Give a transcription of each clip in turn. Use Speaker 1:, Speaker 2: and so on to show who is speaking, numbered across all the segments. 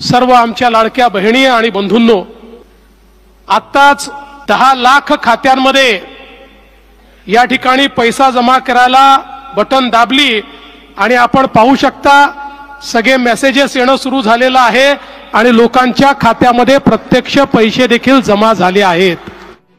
Speaker 1: सर्व आमच्या लाडक्या बहिणी आणि बंधूंनो, आत्ताच 10 लाख खात्यांमध्ये या ठिकाणी पैसा जमा करायला बटन दाबली आणि आपण पाहू शकता सगळे मेसेजेस येणं सुरू झालेलं आहे आणि लोकांच्या खात्यामध्ये प्रत्यक्ष पैसे देखील जमा झाले आहेत।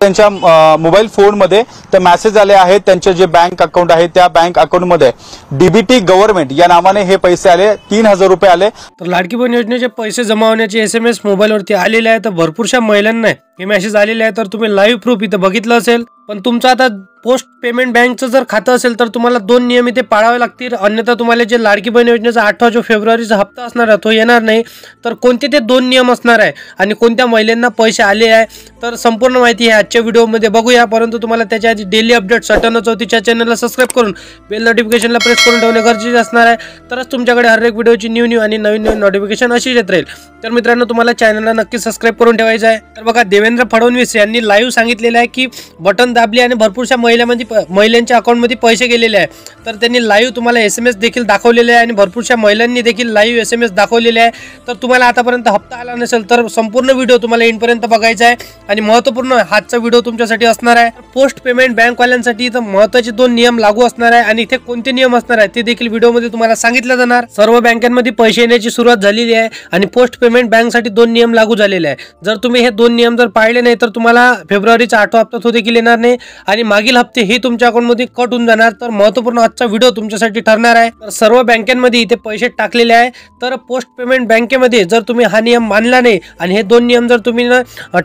Speaker 2: त्यांच्या मोबाईल फोन मध्ये ते मेसेज आले आहेत। त्यांचे जे बँक अकाउंट आहे त्या बँक अकाउंट मध्ये डीबीटी गव्हर्नमेंट या नावाने हे पैसे आले, 3000 रुपये आले।
Speaker 3: तर लाडकी बहीण योजनेचे पैसे जमा होण्याचे SMS मोबाईलवरती आलेले आहे। तर भरपूरशा महिलांना हे मेसेज आलेले आहे। तर तुम्ही लाईव्ह प्रूफ इथे बघितलं असेल, पण तुमचं आता पोस्ट पेमेंट बँकचं जर खातं असेल तर तुम्हाला 2 नियम इथे पाळावे लागतील, अन्यथा तुम्हाला जे लाडकी बहीण योजनेचा 8 फेब्रुवारीचा हप्ता असणार आहे तो येणार नाही। तर कोणते ते 2 नियम असणार आहे आणि कोणत्या महिलांना पैसे आले आहे तर संपूर्ण माहिती आहे आजच्या व्हिडिओमध्ये बघूया। परंतु तुम्हाला त्याच्या आधी डेली अपडेट 9434 चॅनलला सबस्क्राइब करून बेल नोटिफिकेशनला प्रेस करून ठेवणे गरजेचे असणार आहे, तरच तुमच्याकडे हर एक व्हिडिओची न्यू आणि नवीन नोटिफिकेशन अशीच येत राहील। तर मित्रांनो, तुम्हाला चॅनलला नक्की सबस्क्राइब करून ठेवायचं आहे। तर बघा, देवेंद्र फडणवीस यांनी लाईव्ह सांगितलेलं आहे की बटन दाबले आणि भरपूरशा महिलांच्या अकाउंटमध्ये पैसे गेलेले आहे। तर त्यांनी लाईव्ह तुम्हाला SMS देखील दाखवलेले आहे आणि भरपूरशा महिलांनी देखील लाईव्ह SMS दाखवलेले आहे। तर तुम्हाला आतापर्यंत हप्ता आला नसेल तर संपूर्ण व्हिडिओ तुम्हाला एंडपर्यंत बघायचा आहे आणि महत्त्वपूर्ण हातचा व्हिडिओ तुमच्यासाठी असणार आहे। पोस्ट पेमेंट बँक वाल्यांसाठी इथं महत्त्वाचे 2 नियम लागू असणार आहे आणि इथे कोणते नियम असणार आहेत ते देखील व्हिडिओमध्ये तुम्हाला सांगितलं जाणार। सर्व बँकांमध्ये पैसे येण्याची सुरुवात झालेली आहे आणि पोस्ट पेमेंट बँकसाठी 2 नियम लागू झालेले आहे। जर तुम्ही हे 2 नियम जर पाळले नाही तर तुम्हाला फेब्रुवारीचा 8 हप्ता तो देखील येणार नाही आणि मागील हप्ते हे तुमच्या अकाउंटमध्ये कट होऊन जाणार। तर महत्त्वपूर्ण आजचा व्हिडिओ तुमच्यासाठी ठरणार आहे। तर सर्व बँकांमध्ये इथे पैसे टाकलेले आहे। तर पोस्ट पेमेंट बँकेमध्ये जर तुम्ही हा नियम मानला नाही आणि हे 2 नियम जर तुम्ही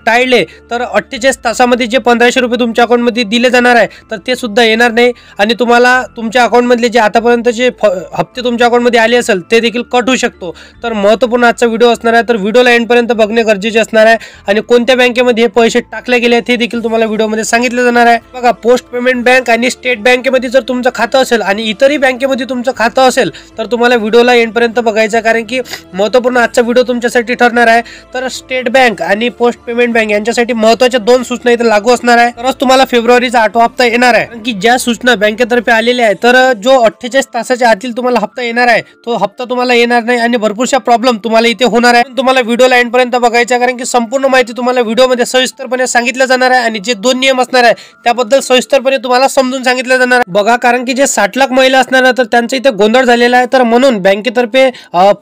Speaker 3: टाळले तर 48 तासामध्ये जे 1500 रुपये तुमच्या अकाउंटमध्ये दिले जाणार आहे तर ते सुद्धा येणार नाही आणि तुम्हाला तुमच्या अकाउंटमधले जे आतापर्यंतचे हप्ते तुमच्या अकाउंटमध्ये आले असेल ते देखील कट होऊ शकतो। तर महत्त्वपूर्ण आजचा व्हिडिओ असणार आहे। तर व्हिडिओला एंडपर्यंत बघणे गरजेचे असणार आहे आणि कोणत्या बँकेमध्ये हे पैसे टाकले गेले आहेत हे देखील तुम्हाला व्हिडिओमध्ये सांगितलं जाणार आहे। बघा, पोस्ट पेमेंट बँक आणि स्टेट बँकेमध्ये जर तुमचं खातं असेल आणि इतरही बँकेमध्ये तुमचं खातं असेल तर तुम्हाला व्हिडिओला एंडपर्यंत बघायचं आहे, कारण की महत्त्वपूर्ण आजचा व्हिडिओ तुमच्यासाठी ठरणार आहे। तर स्टेट बँक आणि पोस्ट पेमेंट बँक यांच्यासाठी महत्त्वाच्या 2 सूचना इथे लागू असणार आहे, तरच तुम्हाला फेब्रुवारीचा 8 हप्ता येणार आहे। कारण की ज्या सूचना बँकेतर्फे आलेल्या आहेत तर जो 48 तासाच्या आतील तुम्हाला हप्ता येणार आहे तो हप्ता तुम्हाला येणार नाही आणि भरपूरशा प्रॉब्लेम तुम्हाला इथे होणार आहे। तुम्हाला व्हिडिओला एंडपर्यंत बघायचं आहे, कारण की संपूर्ण माहिती तुम्हाला व्हिडिओमध्ये सविस्तरपणे सांगितलं जाणार आहे आणि जे 2 नियम असणार आहे त्याबद्दल सविस्तरपणे तुम्हाला समजून सांगितलं जाणार आहे। बघा, कारण की जे 60 लाख महिला असणार आहे तर त्यांचा इथे गोंधळ झालेला आहे। तर म्हणून बँकेतर्फे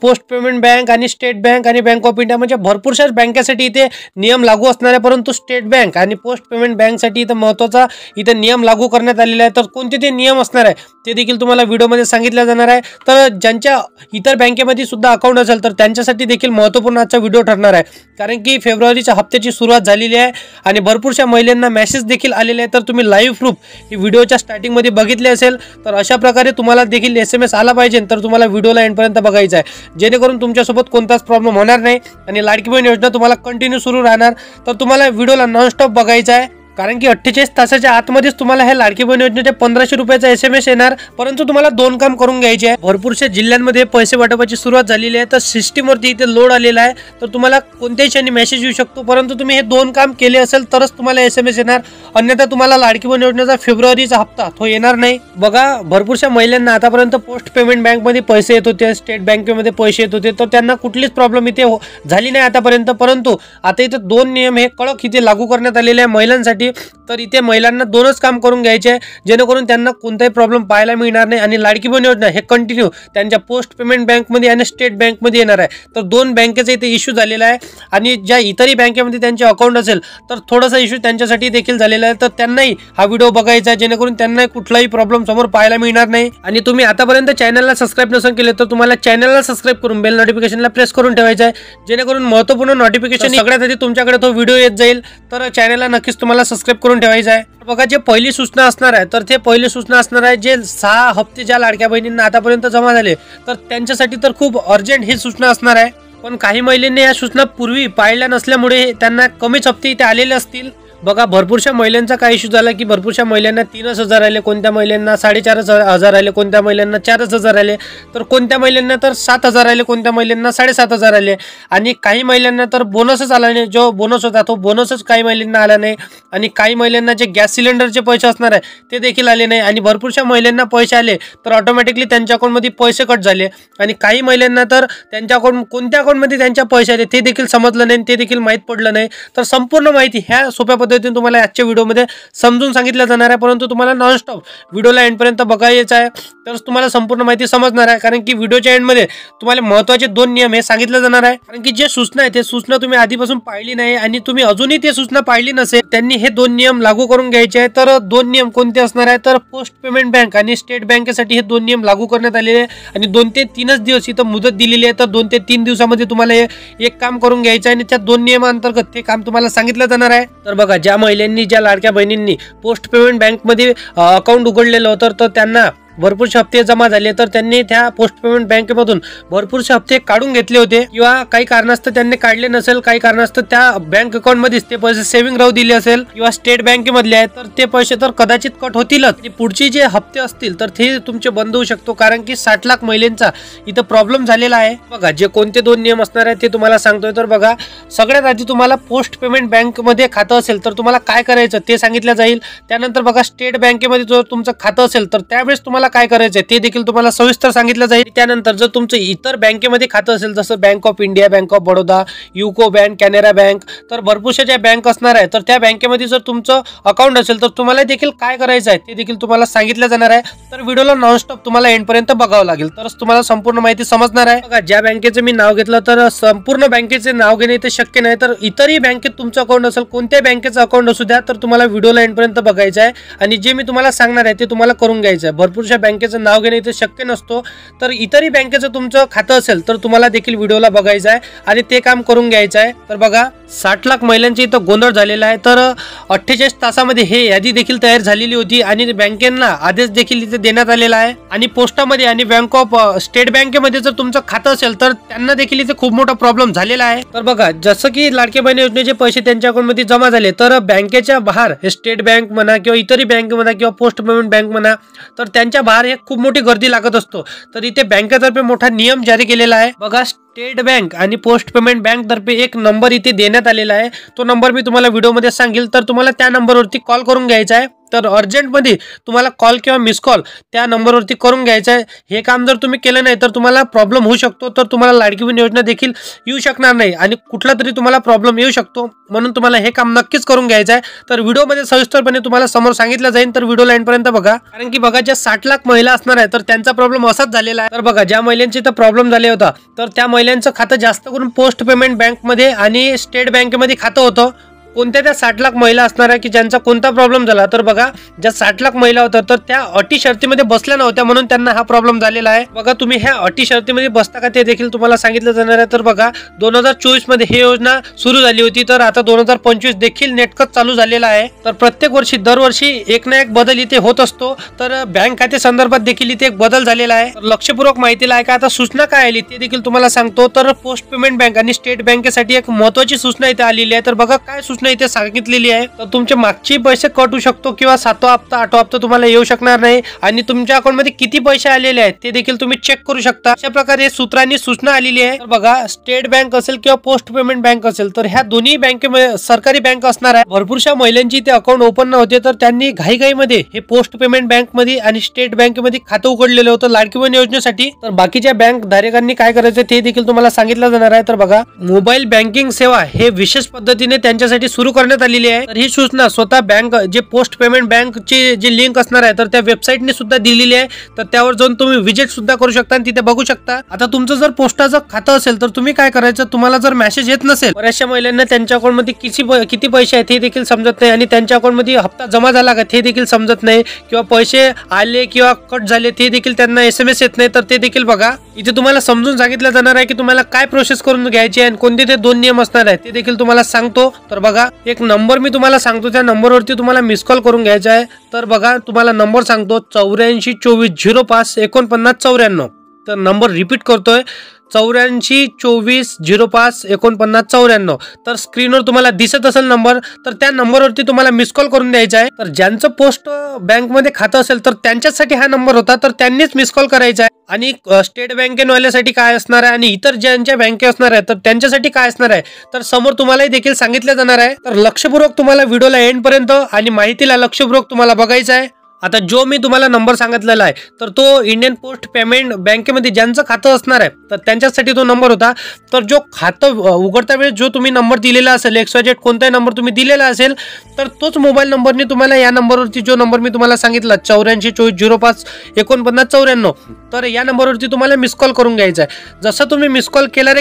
Speaker 3: पोस्ट पेमेंट बँक आणि स्टेट बँक आणि बँक ऑफ इंडिया म्हणजे भरपूरशा बँकेसाठी इथे नियम लागू असणार आहे, परंतु स्टेट बँक आणि पोस्ट पेमेंट बँकसाठी इथे महत्त्वाचा इथे नियम लागू करण्यात आलेला आहे। तर कोणते ते नियम असणार आहे ते देखील तुम्हाला व्हिडिओमध्ये सांगितलं जाणार आहे। तर ज्यांच्या इतर बँकेमध्ये सुद्धा अकाउंट असेल तर त्यांच्यासाठी देखील महत्त्वपूर्ण आजचा व्हिडिओ ठरणार आहे, कारण की फेब्रुवारीच्या हप्त्याची सुरुवात झालेली आहे आणि भरपूरशा महिलांना मेसेज देखील आलेले आहे। तर तुम्ही लाईव्ह प्रूफ ही व्हिडिओच्या स्टार्टिंगमध्ये बघितले असेल, तर अशा प्रकारे तुम्हाला देखील SMS आला पाहिजे। तर तुम्हाला व्हिडिओला एंडपर्यंत बघायचं आहे, जेणेकरून तुमच्यासोबत कोणताच प्रॉब्लेम होणार नाही आणि लाडकी बहीण योजना तुम्हाला कंटिन्यू सुरू राहणार। तर तुम्हाला व्हिडिओला नॉनस्टॉप बघायचं आहे, कारण की 48 तासाच्या आतमध्येच तुम्हाला हे लाडकी बहीण योजनेचे 1500 रुपयाचा SMS येणार, परंतु तुम्हाला 2 काम करून घ्यायचे आहे। भरपूरशा जिल्ह्यांमध्ये पैसे वाटपाची सुरुवात झालेली आहे, तर सिस्टीमवरती इथे लोड आलेला आहे। तर तुम्हाला कोणत्याही क्षणी मेसेज येऊ शकतो, परंतु तुम्ही हे 2 काम केले असेल तरच तुम्हाला SMS येणार, अन्यथा तुम्हाला लाडकी बहीण योजनेचा फेब्रुवारीचा हप्ता तो येणार नाही। बघा, भरपूरशा महिलांना आतापर्यंत पोस्ट पेमेंट बँकमध्ये पैसे येत होते, स्टेट बँकेमध्ये पैसे येत होते, तर त्यांना कुठलीच प्रॉब्लेम इथे झाली नाही आतापर्यंत। परंतु आता इथे 2 नियम हे कडक इथे लागू करण्यात आलेले आहे महिलांसाठी। तर इथे महिलांना 2च काम करून घ्यायचे आहे, जेणेकरून त्यांना कोणताही प्रॉब्लेम पाहायला मिळणार नाही आणि लाडकी बहीण योजना हे कंटिन्यू त्यांच्या पोस्ट पेमेंट बँकमध्ये आणि स्टेट बँकमध्ये येणार आहे। तर 2 बँकेचा इथे इश्यू झालेला आहे आणि ज्या इतरही बँकेमध्ये त्यांचे अकाउंट असेल तर थोडासा इश्यू त्यांच्यासाठी देखील झालेला आहे। तर त्यांनाही हा व्हिडिओ बघायचा आहे, जेणेकरून त्यांनाही कुठलाही प्रॉब्लेम समोर पाहायला मिळणार नाही। आणि तुम्ही आतापर्यंत चॅनलला सबस्क्राइब नसेल केले तर तुम्हाला चॅनलला सबस्क्राइब करून बेल नोटिफिकेशनला प्रेस करून ठेवायचं आहे, जेणेकरून महत्त्वपूर्ण नोटिफिकेशन सगळ्यात आधी तुमच्याकडे तो व्हिडिओ येत जाईल। तर चॅनलला नक्कीच तुम्हाला सबस्क्राइब करून ठेवायचं आहे। बघा, जे पहिली सूचना असणार आहे तर ते पहिली सूचना असणार आहे जे 6 हप्ते ज्या लाडक्या बहिणींना आतापर्यंत जमा झाले तर त्यांच्यासाठी तर खूप अर्जंट ही सूचना असणार आहे। पण काही महिलांनी या सूचना पूर्वी पाळल्या नसल्यामुळे त्यांना कमीच हप्ते इथे आलेले असतील बघा भरपूरशा महिलांचा काय इश्यू झाला की भरपूरशा महिलांना 3,000 आले, कोणत्या महिलांना 4,500 आले, कोणत्या महिलांना 4,000 आले, तर कोणत्या महिलांना तर 7,000 आले, कोणत्या महिलांना 7,500 आले आणि काही महिलांना तर बोनसच आला नाही. जो बोनस होता तो बोनसच काही महिलांना आला नाही आणि काही महिलांना जे गॅस सिलेंडरचे पैसे असणार आहे ते देखील आले नाही आणि भरपूरशा महिलांना पैसे आले तर ऑटोमॅटिकली त्यांच्या अकाउंटमध्ये पैसे कट झाले आणि काही महिलांना तर त्यांच्या अकाउंट कोणत्या अकाउंटमध्ये त्यांच्या पैसे आले ते देखील समजलं नाही, ते देखील माहीत पडलं नाही. तर संपूर्ण माहिती ह्या सोप्या पद्धतीने तुम्हाला आजच्या व्हिडिओमध्ये समजून सांगितलं जाणार आहे, परंतु तुम्हाला नॉनस्टॉप व्हिडिओला एंडपर्यंत बघायचं आहे तर तुम्हाला संपूर्ण माहिती समजणार आहे. कारण की व्हिडिओच्या एंडमध्ये तुम्हाला महत्त्वाचे 2 नियम हे सांगितलं जाणार आहे. कारण की जे सूचना आहे ते सूचना तुम्ही आधीपासून पाळली नाही आणि तुम्ही अजूनही ते सूचना पाळली नसेल त्यांनी हे 2 नियम लागू करून घ्यायचे आहे. तर 2 नियम कोणते असणार आहे तर पोस्ट पेमेंट बँक आणि स्टेट बँकेसाठी हे 2 नियम लागू करण्यात आलेले आहे आणि 2 ते 3 दिवस इथं मुदत दिलेली आहे. तर 2 ते 3 दिवसामध्ये तुम्हाला हे एक काम करून घ्यायचं आहे आणि त्या 2 नियमांतर्गत ते काम तुम्हाला सांगितलं जाणार आहे. तर बघा ज्या महिलांनी ज्या लाडक्या बहिणींनी पोस्ट पेमेंट बँकमध्ये अकाउंट उघडलेलं होतं तर त्यांना भरपूरसे हप्ते जमा झाले तर त्यांनी त्या पोस्ट पेमेंट बँकेमधून भरपूरसे हप्ते काढून घेतले होते किंवा काही कारणास्तव त्यांनी काढले नसेल, काही कारणास्तव त्या बँक अकाउंट मध्येच ते पैसे सेव्हिंग राहू दिले असेल किंवा स्टेट बँकेमधले आहेत तर ते पैसे तर कदाचित कट होतीलच. पुढचे जे हप्ते असतील तर ते तुमचे बंद होऊ शकतो कारण की 60 लाख महिलांचा इथं प्रॉब्लेम झालेला आहे. बघा जे कोणते 2 नियम असणार आहेत ते तुम्हाला सांगतोय. तर बघा सगळ्यात आधी तुम्हाला पोस्ट पेमेंट बँकमध्ये खातं असेल तर तुम्हाला काय करायचं ते सांगितलं जाईल. त्यानंतर बघा स्टेट बँकेमध्ये जर तुमचं खातं असेल तर त्यावेळेस तुम्हाला काय करायचंय ते देखील तुम्हाला सविस्तर सांगितलं जाईल. त्यानंतर जर तुमचं इतर बँकेमध्ये खातं असेल जसं bank of India, bank of Baroda, UCO bank, Canara bank तर भरपूरशा ज्या बँक असणार आहे तर त्या बँकेमध्ये जर तुमचं अकाउंट असेल तर तुम्हाला देखील काय करायचं आहे ते देखील तुम्हाला सांगितलं जाणार आहे. तर व्हिडिओला नॉनस्टॉप तुम्हाला एंडपर्यंत बघावं लागेल तरच तुम्हाला संपूर्ण माहिती समजणार आहे. बघा ज्या बँकेचं मी नाव घेतलं तर संपूर्ण बँकेचे नाव घेणे ते शक्य नाही. तर इतरही बँकेत तुमचं अकाउंट असेल, कोणत्या बँकेचं अकाउंट असू द्या तर तुम्हाला व्हिडिओला एंडपर्यंत बघायचं आहे आणि जे मी तुम्हाला सांगणार आहे ते तुम्हाला करून घ्यायचं आहे. भरपूरशा बँकेचं नाव घेणे इथे शक्य नसतो तर इतरही बँकेचं तुमचं खातं असेल तर तुम्हाला देखील व्हिडिओला बघायचं आहे आणि ते काम करून घ्यायचं आहे. तर बघा 60 लाख महिलांची इथं गोंधळ झालेला आहे. तर 48 तासामध्ये हे यादी देखील तयार झालेली होती आणि बँकेंना आदेश देखील इथे देण्यात आलेला आहे आणि पोस्टामध्ये आणि बँक ऑफ स्टेट बँकेमध्ये जर तुमचं खातं असेल तर त्यांना देखील इथे खूप मोठा प्रॉब्लेम झालेला आहे. तर बघा जसं की लाडकी बहीण योजनेचे पैसे त्यांच्या अकाउंटमध्ये जमा झाले तर बँकेच्या बाहेर हे स्टेट बँक म्हणा किंवा इतरही बँक म्हणा किंवा पोस्ट पेमेंट बँक म्हणा तर त्यांच्या बाहेर हे खूप मोठी गर्दी लागत असतो. तर इथे बँकेतर्फे मोठा नियम जारी केलेला आहे. बघा स्टेट बँक आणि पोस्ट पेमेंट बँक तर्फे एक नंबर इथे देण्यात आलेला आहे. तो नंबर मी तुम्हाला व्हिडिओमध्ये सांगेल तर तुम्हाला त्या नंबरवरती कॉल करून घ्यायचा आहे. तर अर्जंटमध्ये तुम्हाला कॉल किंवा मिस कॉल त्या नंबरवरती करून घ्यायचा आहे. हे काम जर तुम्ही केलं नाही तर तुम्हाला प्रॉब्लेम होऊ शकतो. तर तुम्हाला लाडकी बहीण योजना देखील येऊ शकणार नाही आणि कुठला तरी तुम्हाला प्रॉब्लेम येऊ शकतो म्हणून तुम्हाला हे काम नक्कीच करून घ्यायचं आहे. तर व्हिडिओमध्ये सविस्तरपणे तुम्हाला समोर सांगितलं जाईल तर व्हिडिओला एंडपर्यंत बघा. कारण की बघा ज्या 60 लाख महिला असणार आहे तर त्यांचा प्रॉब्लेम असाच झालेला आहे. तर बघा ज्या महिलांची तर प्रॉब्लेम झाले होता तर त्या महिलांचं खातं जास्त करून पोस्ट पेमेंट बँकमध्ये आणि स्टेट बँकेमध्ये खातं होतं. कोणत्या त्या 60 लाख महिला असणार आहे की ज्यांचा कोणता प्रॉब्लेम झाला तर बघा ज्या 60 लाख महिला होत्या तर त्या अटी शर्तीमध्ये बसल्या नव्हत्या म्हणून त्यांना हा प्रॉब्लेम झालेला आहे. बघा तुम्ही ह्या अटी शर्तीमध्ये बसता का ते देखील तुम्हाला सांगितलं जाणार आहे. तर बघा 2024 मध्ये ही योजना सुरू झाली होती तर आता 2025 देखील नेटकच चालू झालेला आहे. तर प्रत्येक वर्षी दरवर्षी एक ना एक बदल इथे होत असतो. तर बँक खाते संदर्भात देखील इथे एक बदल झालेला आहे. लक्षपूर्वक माहितीला आहे का आता सूचना काय आली ते देखील तुम्हाला सांगतो. तर पोस्ट पेमेंट बँक आणि स्टेट बँकेसाठी एक महत्त्वाची सूचना इथे आलेली आहे. तर बघा काय सूचना इथे सांगितलेली आहे. तर तुमचे मागचे पैसे कट होऊ शकतो किंवा 7वा हप्ता 8वा हप्ता तुम्हाला येऊ शकणार नाही आणि तुमच्या अकाउंट मध्ये किती पैसे आलेले आहेत ते देखील तुम्ही चेक करू शकता. अशा प्रकारे सूत्रांनी सूचना आलेली आहे. तर बघा स्टेट बँक असेल किंवा पोस्ट पेमेंट बँक असेल तर ह्या दोन्ही बँकेमध्ये सरकारी बँक असणार आहे. भरपूरशा महिलांची ते अकाउंट ओपन नव्हते तर त्यांनी घाईघाईमध्ये हे पोस्ट पेमेंट बँक मध्ये आणि स्टेट बँकेमध्ये खातं उघडलेलं होतं लाडकी बहीण योजनेसाठी. तर बाकीच्या बँक धारकांनी काय करायचं ते देखील तुम्हाला सांगितलं जाणार आहे. तर बघा मोबाईल बँकिंग सेवा हे विशेष पद्धतीने त्यांच्यासाठी सुरू करण्यात आलेली आहे. तर ही सूचना स्वतः बँक जे पोस्ट पेमेंट बँकची जी लिंक असणार आहे तर त्या वेबसाईटने सुद्धा दिलेली आहे. तर त्यावर जाऊन तुम्ही विजिट सुद्धा करू शकता आणि तिथे बघू शकता. आता तुमचं जर पोस्टाचं खातं असेल तर तुम्ही काय करायचं, तुम्हाला जर मेसेज येत नसेल, बऱ्याचशा महिलांना त्यांच्या अकाउंटमध्ये किती पैसे आहेत हे देखील समजत नाही आणि त्यांच्या अकाउंटमध्ये हप्ता जमा झाला का हे देखील समजत नाही किंवा पैसे आले किंवा कट झाले ते देखील त्यांना SMS येत नाही. तर ते देखील बघा इथे तुम्हाला समजून सांगितलं जाणार आहे की तुम्हाला काय प्रोसेस करून घ्यायची आहे आणि कोणते ते 2 नियम असणार आहेत ते देखील तुम्हाला सांगतो. तर बघा एक नंबर मी तुम्हाला सांगतो, त्या नंबरवरती तुम्हाला मिस कॉल करून घ्यायचा आहे. तर बघा तुम्हाला नंबर सांगतो 84 24 05 49 94. तर नंबर रिपीट करतोय 8424054994. तर स्क्रीनवर तुम्हाला दिसत असेल नंबर, तर त्या नंबरवरती तुम्हाला मिस कॉल करून द्यायचा आहे. तर ज्यांचं पोस्ट बँकमध्ये खातं असेल तर त्यांच्यासाठी हा नंबर होता, तर त्यांनीच मिस कॉल करायचा आहे. आणि स्टेट बँकेवाल्यासाठी काय असणार आहे आणि इतर ज्यांच्या बँके असणार आहे तर त्यांच्यासाठी काय असणार आहे तर समोर तुम्हालाही देखील सांगितलं जाणार आहे. तर लक्षपूर्वक तुम्हाला व्हिडिओला एंड पर्यंत आणि माहितीला लक्षपूर्वक तुम्हाला बघायचं आहे. आता जो मी तुम्हाला नंबर सांगितलेला आहे तर तो इंडियन पोस्ट पेमेंट बँकेमध्ये ज्यांचं खातं असणार आहे तर त्यांच्यासाठी तो नंबर होता. तर जो खातं उघडता वेळेस जो तुम्ही नंबर दिलेला असेल, XYZ कोणताही नंबर तुम्ही दिलेला असेल तर तोच मोबाईल नंबरने तुम्हाला या नंबरवरती जो नंबर मी तुम्हाला सांगितला 8424054994, तर या नंबरवरती तुम्हाला मिस कॉल करून घ्यायचा आहे. जसं तुम्ही मिस कॉल केला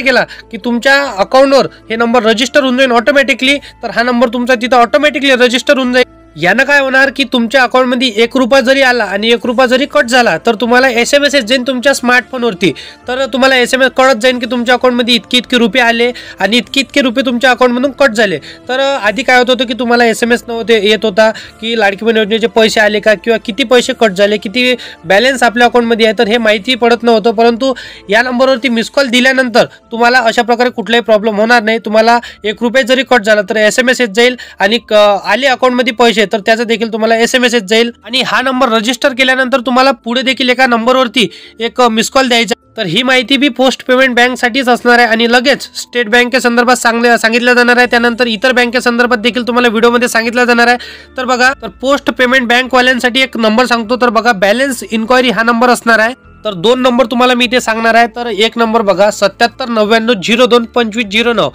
Speaker 3: की तुमच्या अकाउंटवर हे नंबर रजिस्टर होऊन जाईल ऑटोमॅटिकली. तर हा नंबर तुमचा तिथं ऑटोमॅटिकली रजिस्टर होऊन जाईल. यानं काय होणार की तुमच्या अकाउंटमध्ये 1 रुपया जरी आला आणि 1 रुपया जरी कट झाला तर तुम्हाला SMS जाईल तुमच्या स्मार्टफोनवरती. तर तुम्हाला SMS कळत जाईल की तुमच्या अकाउंटमध्ये इतके रुपये आले आणि इतके रुपये तुमच्या अकाउंटमधून कट झाले. तर आधी काय होत होतं की तुम्हाला SMS नव्हते येत होता की लाडकी बहीण योजनेचे पैसे आले का किंवा किती पैसे कट झाले, किती बॅलन्स आपल्या अकाउंटमध्ये आहे, तर हे माहिती पडत नव्हतं. परंतु या नंबरवरती मिस कॉल दिल्यानंतर तुम्हाला अशा प्रकारे कुठलाही प्रॉब्लेम होणार नाही. तुम्हाला 1 रुपया जरी कट झाला तर SMS येत जाईल आणि आले अकाउंटमध्ये पैसे तर त्याचा देखील तुम्हाला SMS येत जाईल. आणि हा नंबर रजिस्टर केल्यानंतर तुम्हाला पुढे देखील एका नंबरवरती एक मिस कॉल द्यायचा. तर ही माहिती बी पोस्ट पेमेंट बँक साठीच असणार आहे आणि लगेच स्टेट बँके संदर्भात सांगितलं जाणार आहे. त्यानंतर इतर बँके संदर्भात देखील तुम्हाला व्हिडिओमध्ये सांगितलं जाणार आहे. तर बघा, तर पोस्ट पेमेंट बँक वाल्यांसाठी एक नंबर सांगतो. तर बघा, बॅलन्स इन्क्वायरी हा नंबर असणार आहे. तर 2 नंबर तुम्हाला मी ते सांगणार आहे. तर एक नंबर बघा 7799022509.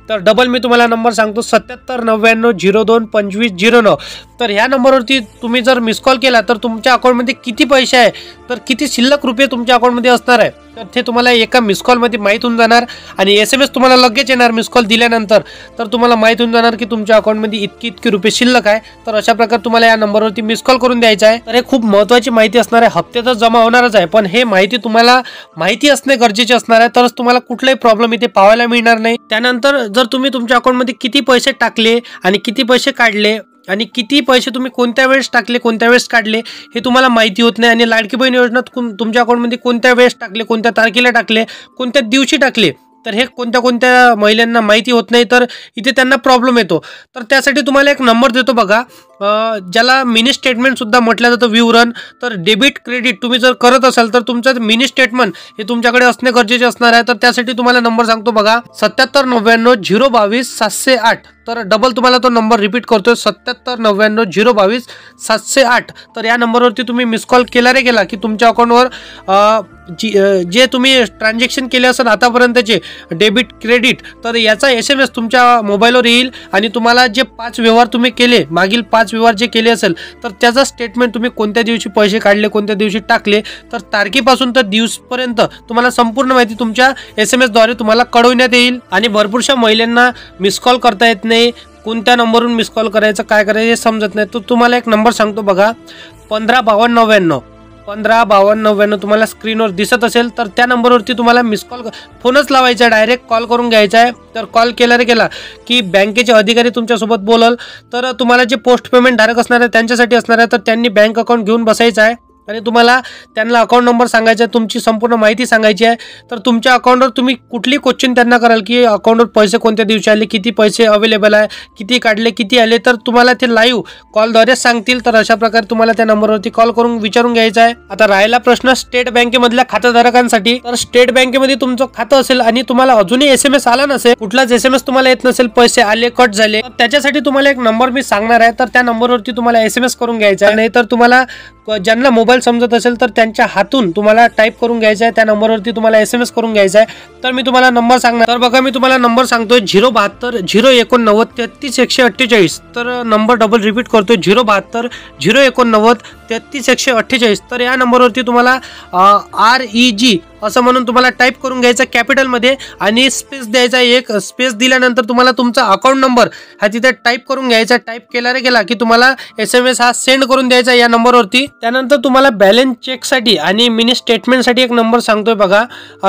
Speaker 3: तर डबल मी तुम्हाला नंबर सांगतो 7799022509. तर ह्या नंबरवरती तुम्ही जर मिस कॉल केला तर तुमच्या अकाउंटमध्ये किती पैसे आहे तर किती शिल्लक रुपये तुमच्या अकाउंटमध्ये असणार आहे तर ते तुम्हाला एका मिस कॉलमध्ये माहीत होऊन जाणार. आणि SMS तुम्हाला लगेच येणार मिस कॉल दिल्यानंतर. तर तुम्हाला माहीत होऊन जाणार की तुमच्या अकाउंटमध्ये इतके रुपये शिल्लक आहे. तर अशा प्रकारे तुम्हाला या नंबरवरती मिस कॉल करून द्यायचा आहे. तर हे खूप महत्त्वाची माहिती असणार आहे. हप्त्यातच जमा होणारच आहे, पण हे माहिती तुम्हाला माहिती असणे गरजेचे असणार आहे. तरच तुम्हाला कुठलाही प्रॉब्लेम इथे पाहायला मिळणार नाही. त्यानंतर जर तुम्ही तुमच्या अकाउंटमध्ये किती पैसे टाकले आणि किती पैसे काढले आणि किती पैसे तुम्ही कोणत्या वेळेस टाकले, कोणत्या वेळेस काढले हे तुम्हाला माहिती होत नाही. आणि लाडकी बहीण योजना तुमच्या अकाउंटमध्ये कोणत्या वेळेस टाकले, कोणत्या तारखेला टाकले, कोणत्या दिवशी टाकले, तर हे कोणत्या महिलांना माहिती होत नाही. तर इथे त्यांना प्रॉब्लेम येतो. तर त्यासाठी तुम्हाला एक नंबर देतो बघा, ज्याला मिनी स्टेटमेंट सुद्धा म्हटलं जातं, विवरण. तर डेबिट क्रेडिट तुम्ही जर करत असाल तर तुमचं मिनी स्टेटमेंट हे तुमच्याकडे असणे गरजेचे असणार आहे. तर त्यासाठी तुम्हाला नंबर सांगतो बघा 7799022708. तर डबल तुम्हाला तो नंबर रिपीट करतोय 7799022708. तर या नंबरवरती तुम्ही मिस कॉल केला की तुमच्या अकाउंटवर जे तुम्ही ट्रान्झॅक्शन केले असेल आतापर्यंतचे डेबिट क्रेडिट तर याचा SMS तुमच्या मोबाईलवर येईल. आणि तुम्हाला जे 5 व्यवहार तुम्ही केले, मागील 5 व्यवहार जे केले असेल तर त्याचा स्टेटमेंट तुम्ही कोणत्या दिवशी पैसे काढले, कोणत्या दिवशी टाकले, तर तारखेपासून तर दिवसपर्यंत तुम्हाला संपूर्ण माहिती तुमच्या SMS द्वारे तुम्हाला कळवण्यात येईल. आणि भरपूरशा महिलांना मिस कॉल करता येत नाही, कोणत्या नंबरवरून मिस कॉल करायचं, काय करायचं हे समजत नाही. तर तुम्हाला एक नंबर सांगतो बघा 155299. 155299 तुम्हाला स्क्रीनवर दिसत असेल तर त्या नंबरवरती तुम्हाला मिस कॉल फोनच लावायचा, डायरेक्ट कॉल करून घ्यायचा आहे. तर कॉल केला की बँकेचे अधिकारी तुमच्यासोबत बोलल. तर तुम्हाला जे पोस्ट पेमेंट धारक असणार आहे त्यांच्यासाठी असणार आहे. तर त्यांनी बँक अकाउंट घेऊन बसायचं आहे आणि तुम्हाला त्यांना अकाउंट नंबर सांगायचा आहे, तुमची संपूर्ण माहिती सांगायची आहे. तर तुमच्या अकाउंटवर तुम्ही कुठली क्वेश्चन त्यांना कराल की अकाउंटवर पैसे कोणत्या दिवशी आले, किती पैसे अवेलेबल आहे, किती काढले, किती आले, तर तुम्हाला ते लाईव्ह कॉलद्वारे सांगतील. तर अशा प्रकारे तुम्हाला त्या नंबरवरती कॉल करून विचारून घ्यायचा आहे. आता राहिला प्रश्न स्टेट बँकेमधल्या खातेधारकांसाठी. तर स्टेट बँकेमध्ये तुमचं खातं असेल आणि तुम्हाला अजूनही SMS आला नसेल, कुठलाच SMS तुम्हाला येत नसेल, पैसे आले कट झाले, तर त्याच्यासाठी तुम्हाला एक नंबर मी सांगणार आहे. तर त्या नंबरवरती तुम्हाला SMS करून घ्यायचा आहे. नाही तर तुम्हाला ज्यांना मोबाईल समजत असेल तर त्यांच्या हातून तुम्हाला टाईप करून घ्यायचा आहे, त्या नंबरवरती तुम्हाला SMS करून घ्यायचा आहे. तर मी तुम्हाला नंबर सांगणार. तर बघा, मी तुम्हाला नंबर सांगतोय 072 089 33148. तर नंबर डबल रिपीट करतोय 072 089 33148. तर या नंबरवरती तुम्हाला REG असं म्हणून तुम्हाला टाईप करून घ्यायचा कॅपिटलमध्ये आणि स्पेस द्यायचा. एक स्पेस दिल्यानंतर तुम्हाला तुमचा अकाउंट नंबर हा तिथे टाईप करून घ्यायचा. टाईप केला की तुम्हाला SMS हा सेंड करून द्यायचा या नंबरवरती. त्यानंतर तुम्हाला बॅलन्स चेकसाठी आणि मिनी स्टेटमेंटसाठी एक नंबर सांगतोय बघा,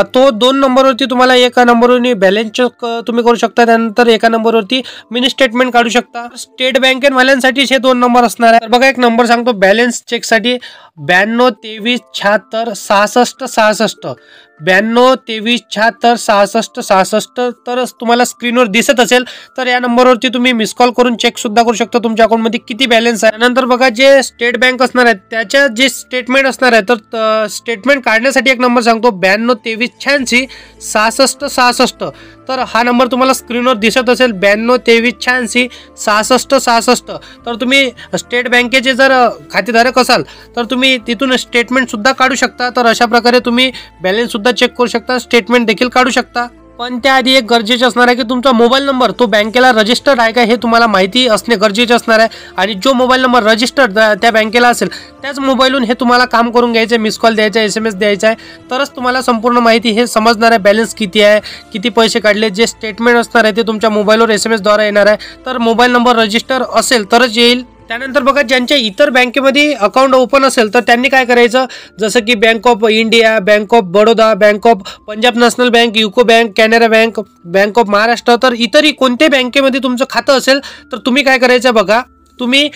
Speaker 3: तो 2 नंबरवरती तुम्हाला एका नंबरवरती बॅलन्स चेक तुम्ही करू शकता, त्यानंतर एका नंबरवरती मिनी स्टेटमेंट काढू शकता. स्टेट बँकेवाल्यांसाठी हे 2 नंबर असणार आहे. तर बघा, एक नंबर सांगतो बॅलन्स चेकसाठी 92 23 76 66 66. 92 23 76 66 66 तरच तुम्हाला स्क्रीनवर दिसत असेल तर या नंबरवरती तुम्ही मिस कॉल करून चेक सुद्धा करू शकता तुमच्या अकाउंटमध्ये किती बॅलन्स आहे। नंतर बघा जे स्टेट बँक असणार आहे त्याच्या जे स्टेटमेंट असणार आहे तर स्टेटमेंट काढण्यासाठी एक नंबर सांगतो 92 23 86 66 66 तर हा नंबर तुम्हाला स्क्रीनवर दिसत असेल 92 23 86 66 66 तर तुम्ही स्टेट बँकेचे जर खातेधारक असाल तर तुम्ही तिथून स्टेटमेंट सुद्धा काढू शकता। तर अशा प्रकारे तुम्ही बॅलन्स सुद्धा चेक करू शकता, स्टेटमेंट देखील काढू शकता। पण त्याआधी एक गरजेचं असणार आहे की तुमचा मोबाईल नंबर तो बँकेला रजिस्टर्ड आहे का हे तुम्हाला माहिती असणे गरजेचे असणार आहे आणि जो मोबाईल नंबर रजिस्टर्ड त्या बँकेला असेल त्याच मोबाईलवरून हे तुम्हाला काम करून घ्यायचं आहे, मिस कॉल द्यायचा आहे, SMS द्यायचा आहे तरच तुम्हाला संपूर्ण माहिती हे समजणार आहे, बॅलन्स किती आहे, किती पैसे काढले, जे स्टेटमेंट असणार आहे ते तुमच्या मोबाईलवर SMS द्वारे येणार आहे। तर मोबाईल नंबर रजिस्टर असेल तरच येईल। त्यानंतर बघा ज्यांच्या इतर बँकेमध्ये अकाउंट ओपन असेल तर त्यांनी काय करायचं, जसं की bank of India, bank of Baroda, bank of Punjab national bank, UCO bank, Canara bank, bank of Maharashtra तर इतरही कोणत्याही बँकेमध्ये तुमचं खातं असेल तर तुम्ही काय करायचं बघा, तुम्ही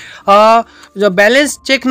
Speaker 3: बॅलन्स चेक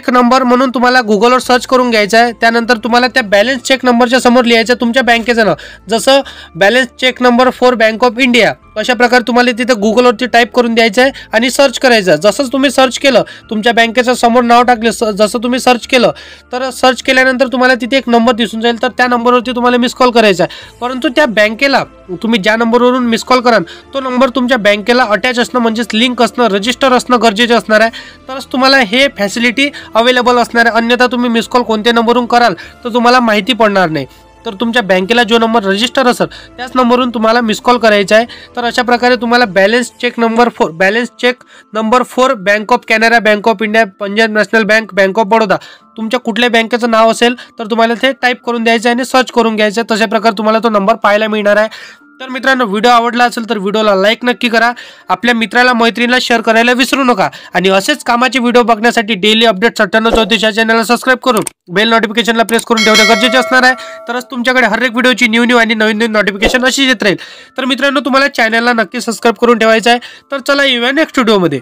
Speaker 3: नंबर म्हणून तुम्हाला गुगलवर सर्च करून घ्यायचा आहे। त्यानंतर तुम्हाला त्या बॅलन्स चेक नंबरच्या समोर लिहायचं तुमच्या बँकेचं नाव, जसं balance check number for bank of India अशा प्रकारे तुम्हाला तिथे गुगलवरती टाईप करून द्यायचं आहे आणि सर्च करायचं। जसंच तुम्ही सर्च केलं तुमच्या बँकेचं समोर नाव टाकले, जसं तुम्ही सर्च केलं तर सर्च केल्यानंतर तुम्हाला तिथे एक नंबर दिसून जाईल तर त्या नंबरवरती तुम्हाला मिस कॉल करायचा आहे। परंतु त्या बँकेला तुम्ही ज्या नंबरवरून मिस कॉल कराल तो नंबर तुमच्या बँकेला अटॅच असणं म्हणजेच लिंक असणं, रजिस्टर असणं गरजेचं असणार आहे तरच तुम्हाला हे फॅसिलिटी अवेलेबल असणार आहे। अन्यथा तुम्ही मिस कॉल कोणत्या नंबरवरून कराल तर तुम्हाला माहिती पडणार नाही। तर तुमच्या बँकेला जो नंबर रजिस्टर असेल त्याच नंबरवरून तुम्हाला मिस कॉल करायचा आहे। तर अशा प्रकारे तुम्हाला balance check number 4 bank of Canara, bank of India, Punjab national bank, bank of Baroda तुमच्या कुठल्या बँकेचं नाव असेल तर तुम्हाला ते टाईप करून द्यायचं आहे आणि सर्च करून घ्यायचं आहे। तशा प्रकारे तुम्हाला तो नंबर पाहायला मिळणार आहे। तर मित्रांनो व्हिडिओ आवडला असेल तर व्हिडिओला लाईक नक्की करा, आपल्या मित्राला मैत्रिणीला शेअर करायला विसरू नका आणि असेच कामाचे व्हिडिओ बघण्यासाठी डेली अपडेट 9734 या चॅनलला सबस्क्राईब करून बेल नोटिफिकेशनला प्रेस करून ठेवणे गरजेचे असणार आहे। तरच तुमच्याकडे हर एक व्हिडिओची न्यू आणि नवीन नोटिफिकेशन अशीच येत राहील। तर मित्रांनो तुम्हाला चॅनलला नक्की सबस्क्राईब करून ठेवायचं आहे। तर चला येऊया नेक्स्ट व्हिडिओमध्ये।